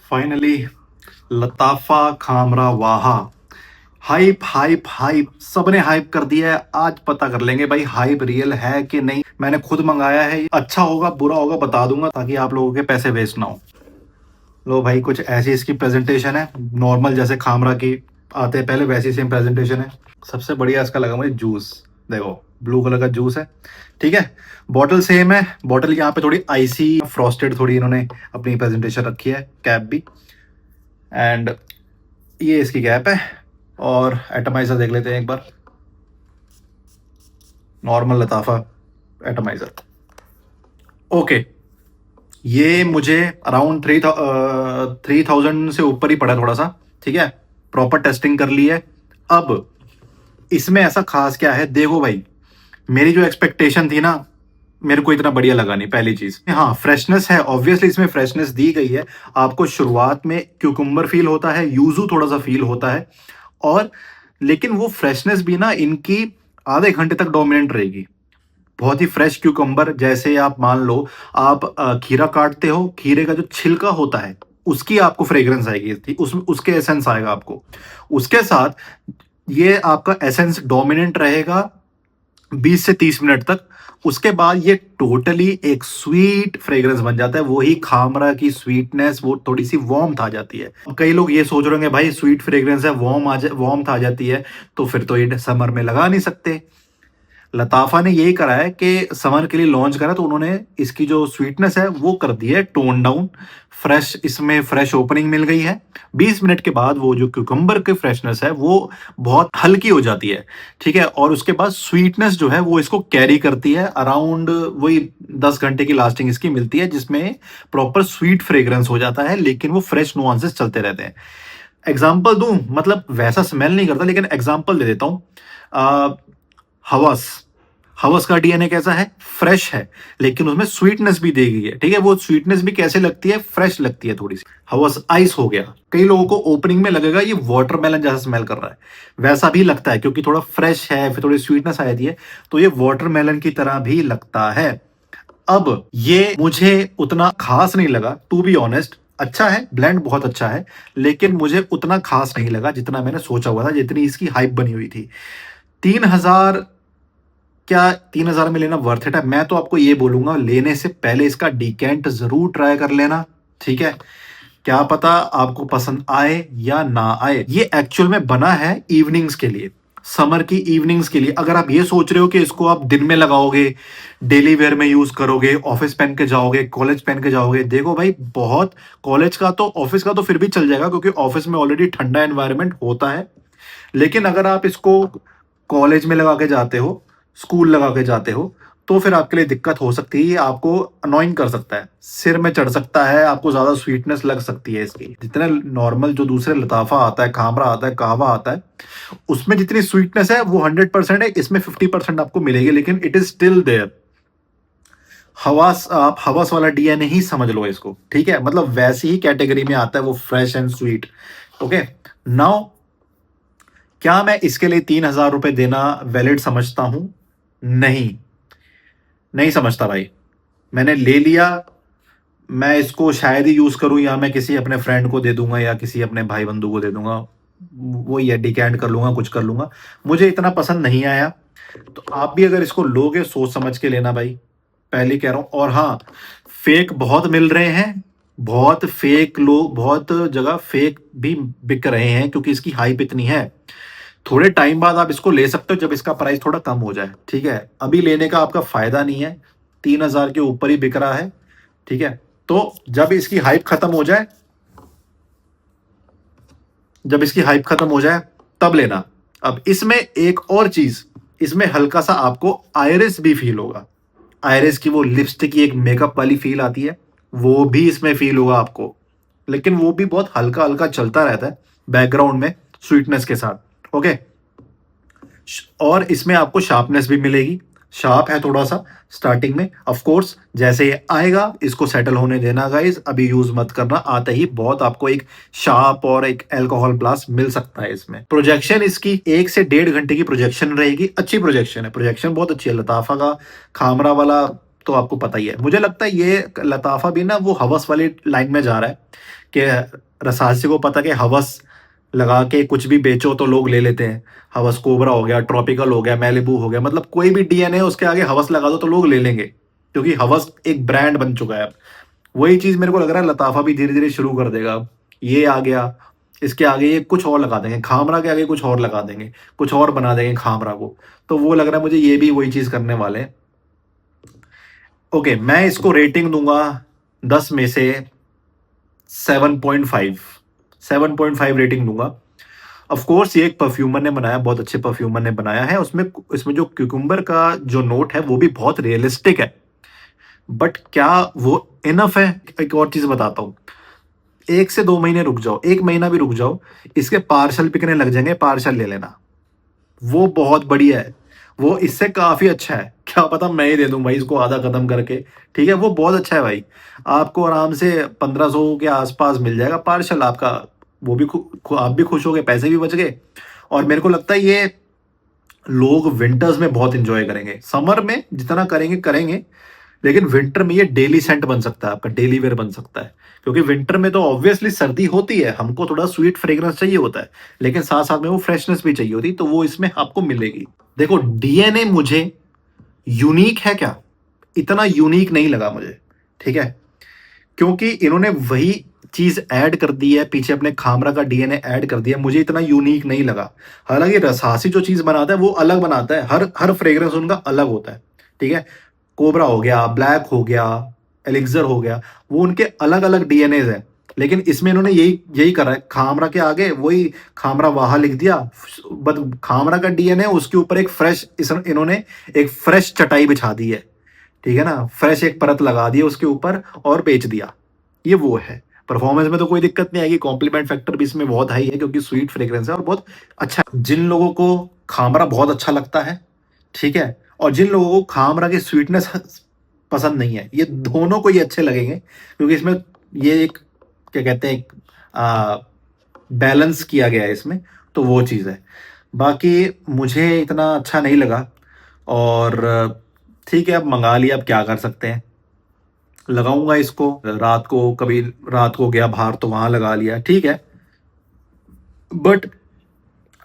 Finally लताफा Khamra वाहा। Hype hype hype, सबने hype कर दिया है। आज पता कर लेंगे भाई हाइप रियल है कि नहीं। मैंने खुद मंगाया है, अच्छा होगा बुरा होगा बता दूंगा ताकि आप लोगों के पैसे वेस्ट ना हो। लो भाई, कुछ ऐसी इसकी प्रेजेंटेशन है, नॉर्मल जैसे खामरा की आते हैं पहले वैसी सेम प्रेजेंटेशन है। सबसे बढ़िया इसका लगा मुझे जूस। देखो, ब्लू कलर का जूस है, ठीक है। बॉटल सेम है, बॉटल यहाँ पे थोड़ी आइसी फ्रॉस्टेड थोड़ी इन्होंने अपनी प्रेजेंटेशन रखी है, कैप भी। एंड ये इसकी कैप है। और एटमाइजर देख लेते हैं एक बार। नॉर्मल लताफा एटमाइजर। ओके, ये मुझे अराउंड 3000 से ऊपर ही पड़ा थोड़ा सा, ठीक है। प्रॉपर टेस्टिंग कर ली है। अब इसमें ऐसा खास क्या है, देखो भाई, मेरी जो एक्सपेक्टेशन थी ना, मेरे को इतना बढ़िया लगा नहीं। पहली चीज, हाँ फ्रेशनेस है, ऑब्वियसली इसमें फ्रेशनेस दी गई है। आपको शुरुआत में क्यूकुम्बर फील होता है, यूजू थोड़ा सा फील होता है। और लेकिन वो फ्रेशनेस भी ना इनकी आधे घंटे तक डोमिनेंट रहेगी। बहुत ही फ्रेश क्यूकम्बर, जैसे आप मान लो आप खीरा काटते हो, खीरे का जो छिलका होता है उसकी आपको फ्रेग्रेंस आएगी, उसके एसेंस आएगा आपको। उसके साथ ये आपका एसेंस डोमिनेंट रहेगा 20 से 30 मिनट तक। उसके बाद ये टोटली एक स्वीट फ्रेग्रेंस बन जाता है। वही खामरा की स्वीटनेस, वो थोड़ी सी वार्मथ आ जाती है। कई लोग ये सोच रहे होंगे भाई स्वीट फ्रेग्रेंस है, वार्मथ आ जाती है, तो फिर तो ये समर में लगा नहीं सकते। लताफा ने यही करा है कि समर के लिए लॉन्च करा, तो उन्होंने इसकी जो स्वीटनेस है वो कर दी है टोन डाउन। फ्रेश, इसमें फ्रेश ओपनिंग मिल गई है। 20 मिनट के बाद वो जो क्यूकम्बर की फ्रेशनेस है वो बहुत हल्की हो जाती है, ठीक है। और उसके बाद स्वीटनेस जो है वो इसको कैरी करती है। अराउंड वही 10 घंटे की लास्टिंग इसकी मिलती है, जिसमें प्रॉपर स्वीट फ्रेग्रेंस हो जाता है, लेकिन वो फ्रेश नुआंसेस चलते रहते हैं। एग्जाम्पल दूं, मतलब वैसा स्मेल नहीं करता, लेकिन एग्जाम्पल दे देता हूं। हवस, हवस का डीएनए कैसा है, फ्रेश है, लेकिन उसमें स्वीटनेस भी दी गई है, ठीक है। वो स्वीटनेस भी कैसे लगती है, फ्रेश लगती है थोड़ी सी। हवस आइस हो गया, कई लोगों को ओपनिंग में लगेगा ये वाटरमेलन जैसा स्मेल कर रहा है, वैसा भी लगता है क्योंकि थोड़ा फ्रेश है, फिर थोड़ी स्वीटनेस आ जाती है, तो ये वाटरमेलन की तरह भी लगता है। अब ये मुझे उतना खास नहीं लगा, टू बी ऑनेस्ट। अच्छा है, ब्लेंड बहुत अच्छा है, लेकिन मुझे उतना खास नहीं लगा जितना मैंने सोचा हुआ था, जितनी इसकी हाइप बनी हुई थी। 3000, क्या 3000 में लेना वर्थ इट है? मैं तो आपको ये बोलूंगा, लेने से पहले इसका डिकेंट जरूर ट्राई कर लेना, ठीक है। क्या पता आपको पसंद आए या ना आए। ये एक्चुअल में बना है इवनिंग्स के लिए, समर की इवनिंग्स के लिए। अगर आप ये सोच रहे हो कि इसको आप दिन में लगाओगे, डेली वेयर में यूज करोगे, ऑफिस पहन के जाओगे, कॉलेज पहन के जाओगे, देखो भाई बहुत, कॉलेज का तो, ऑफिस का तो फिर भी चल जाएगा क्योंकि ऑफिस में ऑलरेडी ठंडा एनवायरनमेंट होता है। लेकिन अगर आप इसको कॉलेज में लगा के जाते हो, स्कूल लगा के जाते हो, तो फिर आपके लिए दिक्कत हो सकती है। ये आपको अनोइंग कर सकता है, सिर में चढ़ सकता है, आपको ज्यादा स्वीटनेस लग सकती है इसकी। जितना नॉर्मल जो दूसरे लताफा आता है, खामरा आता है, कहवा आता है, उसमें जितनी स्वीटनेस है वो 100% है, इसमें 50% आपको मिलेगी, लेकिन इट इज स्टिल देयर। हवास, आप हवास वाला डीएनए ही समझ लो इसको, ठीक है। मतलब वैसी ही कैटेगरी में आता है वो, fresh and sweet. Okay, now क्या मैं इसके लिए 3000 रुपए देना वैलिड समझता हूं? नहीं, नहीं समझता भाई। मैंने ले लिया, मैं इसको शायद ही यूज करूं, या मैं किसी अपने फ्रेंड को दे दूंगा, या किसी अपने भाई बंधु को दे दूंगा, वो ये डिकैंट कर लूंगा, कुछ कर लूंगा। मुझे इतना पसंद नहीं आया। तो आप भी अगर इसको लोगे सोच समझ के लेना भाई, पहले कह रहा हूं। और हाँ, फेक बहुत मिल रहे हैं, बहुत फेक लोग, बहुत जगह फेक भी बिक रहे हैं क्योंकि इसकी हाइप इतनी है। थोड़े टाइम बाद आप इसको ले सकते हो जब इसका प्राइस थोड़ा कम हो जाए, ठीक है। अभी लेने का आपका फायदा नहीं है, 3000 के ऊपर ही बिक रहा है, ठीक है। तो जब इसकी हाइप खत्म हो जाए, जब इसकी हाइप खत्म हो जाए तब लेना। अब इसमें एक और चीज, इसमें हल्का सा आपको आयरिस भी फील होगा। आयरिस की वो लिपस्टिक की एक मेकअप वाली फील आती है, वो भी इसमें फील होगा आपको, लेकिन वो भी बहुत हल्का हल्का चलता रहता है बैकग्राउंड में स्वीटनेस के साथ। ओके, और इसमें आपको शार्पनेस भी मिलेगी। शार्प है थोड़ा सा स्टार्टिंग में, ऑफ कोर्स जैसे ये आएगा इसको सेटल होने देना गाइस, अभी यूज मत करना। आते ही बहुत आपको एक शार्प और एक अल्कोहल ब्लास्ट मिल सकता है। इसमें प्रोजेक्शन इसकी 1 से 1.5 घंटे की प्रोजेक्शन रहेगी। अच्छी प्रोजेक्शन है, प्रोजेक्शन बहुत अच्छी है। लताफा का खामरा वाला तो आपको पता ही है। मुझे लगता है ये लताफ़ा भी ना वो हवस वाली लाइन में जा रहा है कि रसासी को पता कि हवस लगा के कुछ भी बेचो तो लोग ले लेते हैं। हवस कोबरा हो गया, ट्रॉपिकल हो गया, मैलिबू हो गया, मतलब कोई भी डीएनए उसके आगे हवस लगा दो तो लोग ले लेंगे, क्योंकि हवस एक ब्रांड बन चुका है अब। वही चीज़ मेरे को लग रहा है लताफ़ा भी धीरे-धीरे शुरू कर देगा अब। ये आ गया, इसके आगे ये कुछ और लगा देंगे, खामरा के आगे कुछ और लगा देंगे, कुछ और बना देंगे खामरा को। तो वो लग रहा है मुझे ये भी वही चीज़ करने वाले हैं। ओके, मैं इसको रेटिंग दूँगा 10 में से 7.5, 7.5 रेटिंग दूँगा। ऑफ कोर्स ये एक परफ्यूमर ने बनाया, बहुत अच्छे परफ्यूमर ने बनाया है। उसमें इसमें जो क्यूकम्बर का जो नोट है वो भी बहुत रियलिस्टिक है। बट क्या वो इनफ है? एक और चीज़ बताता हूँ। 1 से 2 महीने रुक जाओ, 1 महीना भी रुक जाओ, इसके पार्सल बिकने लग जाएँगे, पार्सल ले लेना। वो बहुत बढ़िया है। वो इससे काफ़ी अच्छा है। क्या पता मैं ही दे दूँ भाई इसको आधा खत्म करके, ठीक है? वो बहुत अच्छा है भाई। आपको आराम से 1500 के आस-पास मिल जाएगा पार्सल आपका। वो भी आप भी खुश हो गए, पैसे भी बच गए। और मेरे को लगता है ये लोग विंटर्स में बहुत एन्जॉय करेंगे। समर में जितना करेंगे, करेंगे, लेकिन विंटर में ये डेली सेंट बन सकता है, आपका डेली वेयर बन सकता है। क्योंकि विंटर में तो ऑब्वियसली सर्दी होती है, हमको थोड़ा स्वीट फ्रेग्रेंस चाहिए होता है, लेकिन साथ-साथ में वो फ्रेशनेस भी चाहिए होती है, तो वो इसमें आपको मिलेगी। देखो, डीएनए मुझे यूनिक है क्या? इतना यूनिक नहीं लगा मुझे, ठीक है? क्योंकि इन्होंने वही चीज़ ऐड कर दी है, पीछे अपने खामरा का डीएनए ऐड कर दिया, मुझे इतना यूनिक नहीं लगा। हालाँकि रसासी जो चीज़ बनाता है, वो अलग बनाता है, हर हर फ्रेग्रेंस उनका अलग होता है, ठीक है? कोबरा हो गया, ब्लैक हो गया, एलिक्सर हो गया, वो उनके अलग-अलग डीएनएज़ हैं। लेकिन इसमें इन्होंने यही यही करा है, खामरा के आगे वही खामरा वाहा लिख दिया, बट खामरा का डीएनए उसके ऊपर एक फ्रेश इन्होंने एक फ्रेश चटाई बिछा दी है, ठीक है ना? फ्रेश एक परत लगा दी है उसके ऊपर और बेच दिया। ये वो है। परफॉर्मेंस में तो कोई दिक्कत नहीं आएगी, कॉम्प्लीमेंट फैक्टर भी इसमें बहुत हाई है क्योंकि स्वीट फ्रेग्रेंस है और बहुत अच्छा है। जिन लोगों को खामरा बहुत अच्छा लगता है, ठीक है? और जिन लोगों को खामरा की स्वीटनेस पसंद नहीं है, ये दोनों को ही अच्छे लगेंगे, क्योंकि इसमें ये एक क्या कहते हैं, एक बैलेंस किया गया है इसमें, तो वो चीज़ है। बाकी मुझे इतना अच्छा नहीं लगा और ठीक है, अब मंगा लिया, अब क्या कर सकते हैं। लगाऊंगा इसको रात को, कभी रात को गया बाहर तो वहां लगा लिया, ठीक है। बट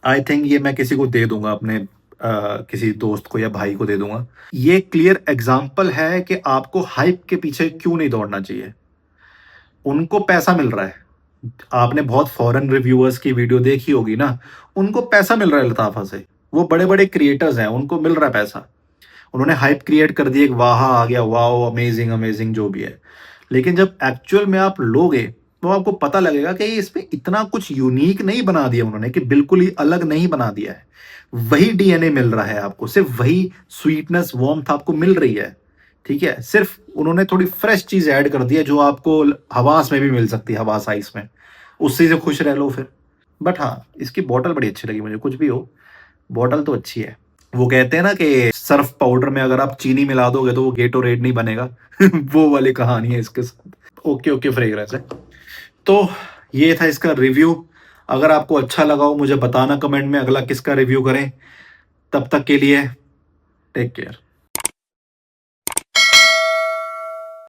आई थिंक ये मैं किसी को दे दूंगा, अपने किसी दोस्त को या भाई को दे दूंगा। ये क्लियर एग्जाम्पल है कि आपको हाइप के पीछे क्यों नहीं दौड़ना चाहिए। उनको पैसा मिल रहा है। आपने बहुत फॉरेन रिव्यूअर्स की वीडियो देखी होगी ना, उनको पैसा मिल रहा है लताफा से। वो बड़े बड़े क्रिएटर्स हैं, उनको मिल रहा है पैसा। उन्होंने हाइप क्रिएट कर दी, एक वाह आ गया, वाओ अमेजिंग अमेजिंग जो भी है। लेकिन जब एक्चुअल में आप लोगे तो आपको पता लगेगा कि इसमें इतना कुछ यूनिक नहीं बना दिया उन्होंने, कि बिल्कुल ही अलग नहीं बना दिया है। वही डीएनए मिल रहा है आपको, सिर्फ वही स्वीटनेस वार्मथ आपको मिल रही है, ठीक है। सिर्फ उन्होंने थोड़ी फ्रेश चीज ऐड कर दी है जो आपको हवास में भी मिल सकती है, हवास आइस में, उससे से खुश रह लो फिर। बट हाँ, इसकी बॉटल बड़ी अच्छी लगी मुझे, कुछ भी हो बॉटल तो अच्छी है। वो कहते हैं ना कि सर्फ पाउडर में अगर आप चीनी मिला दोगे तो वो गेटोरेड नहीं बनेगा वो वाली कहानी है इसके साथ। ओके ओके, फ्रेग्रेंस है। तो ये था इसका रिव्यू। अगर आपको अच्छा लगा हो मुझे बताना कमेंट में, अगला किसका रिव्यू करें। तब तक के लिए टेक केयर।